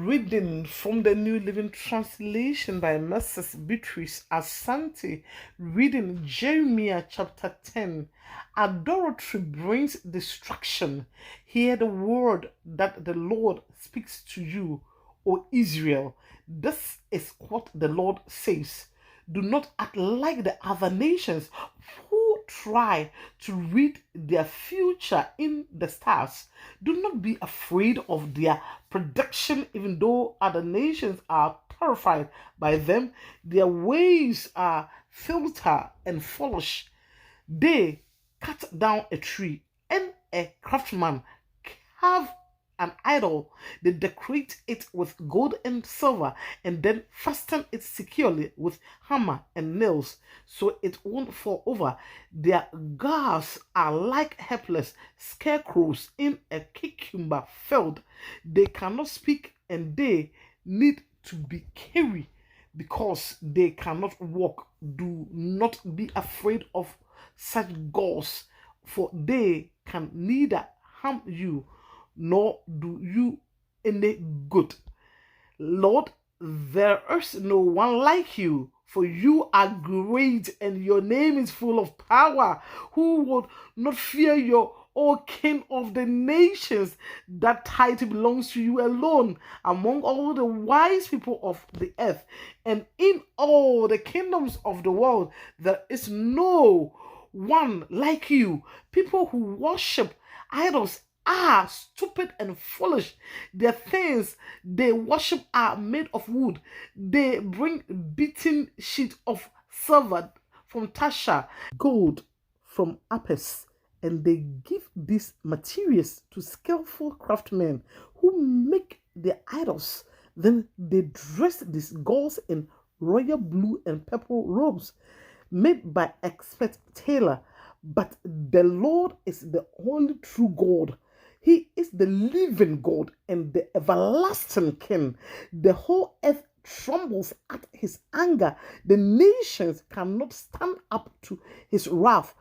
Reading from the New Living Translation by Mrs. Beatrice Asante. Reading Jeremiah chapter 10. Idolatry brings destruction. Hear the word that the Lord speaks to you, O Israel. This is what the Lord says. Do not act like the other nations who try to read their future in the stars. Do not be afraid of their prediction, even though other nations are terrified by them. Their ways are filthy and foolish. They cut down a tree, and a craftsman carve an idol. They decorate it with gold and silver and then fasten it securely with hammer and nails so it won't fall over. Their gods are like helpless scarecrows in a cucumber field. They cannot speak and they need to be carried because they cannot walk. Do not be afraid of such gods, for they can neither harm you nor do you any good. Lord, there is no one like you, for you are great and your name is full of power. Who would not fear you, O King of the nations? That title belongs to you alone among all the wise people of the earth, and in all the kingdoms of the world there is no one like you. People who worship idols are stupid and foolish. The things they worship are made of wood. They bring beaten sheets of silver from Tasha, gold from Apis, and they give these materials to skillful craftsmen who make their idols. Then they dress these gods in royal blue and purple robes made by expert tailor. But the Lord is the only true God. He is the living God and the everlasting King. The whole earth trembles at his anger. The nations cannot stand up to his wrath.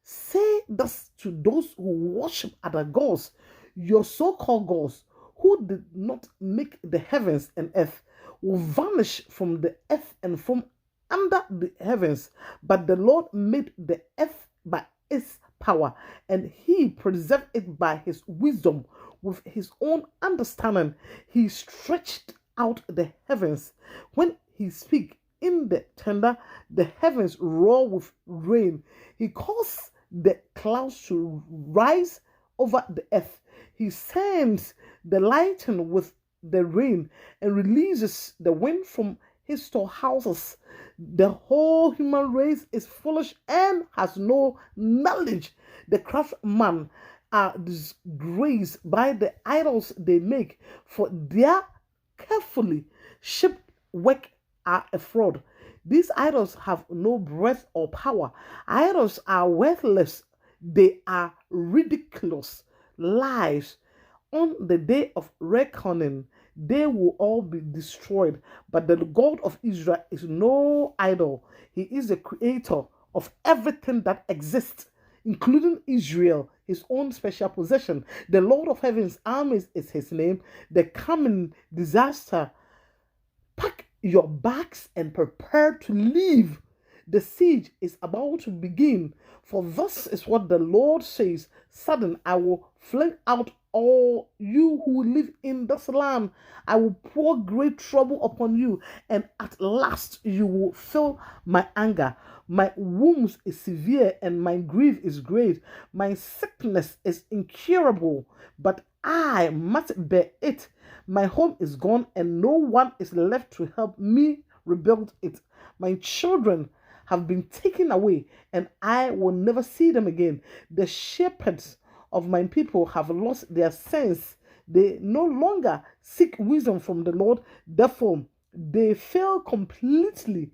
Say this to those who worship other gods, your so-called gods, who did not make the heavens and earth, will vanish from the earth and from under the heavens. But the Lord made the earth by his power, and he preserved it by his wisdom. With his own understanding he stretched out the heavens. When he speaks in the thunder, the heavens roar with rain. He caused the clouds to rise over the earth. He sends the lightning with the rain and releases the wind from his storehouses. The whole human race is foolish and has no knowledge. The craftsmen are disgraced by the idols they make, for their carefully shaped work are a fraud. These idols have no breath or power. Idols are worthless. They are ridiculous lies. On the day of reckoning, they will all be destroyed. But the God of Israel is no idol. He is the creator of everything that exists, including Israel, his own special possession. The Lord of heaven's armies is his name. The coming disaster. Pack your bags and prepare to leave. The siege is about to begin. For this is what the Lord says: sudden I will fling out all you who live in this land. I will pour great trouble upon you, and at last you will feel my anger. My wounds is severe and my grief is great. My sickness is incurable, but I must bear it. My home is gone and no one is left to help me rebuild it. My children have been taken away and I will never see them again. The shepherds of my people have lost their sense. They no longer seek wisdom from the Lord. Therefore, they fail completely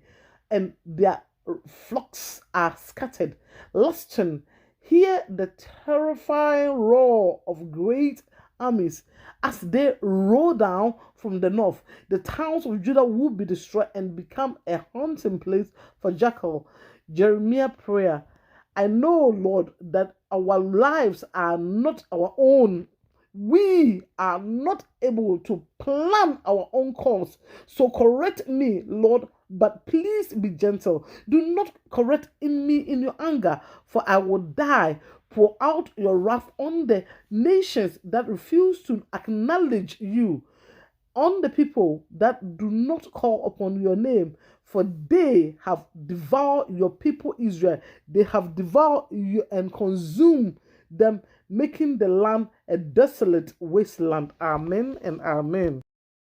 and their flocks are scattered. Listen, hear the terrifying roar of great armies as they roll down from the north. The towns of Judah will be destroyed and become a hunting place for jackal. Jeremiah prayer. I know, Lord, that our lives are not our own. we are not able to plan our own course. So correct me, Lord, but please be gentle. Do not correct in me in your anger, for I will die. Pour out your wrath on the nations that refuse to acknowledge you, on the people that do not call upon your name, for they have devoured your people Israel. They have devoured you and consumed them, making the land a desolate wasteland. Amen and amen.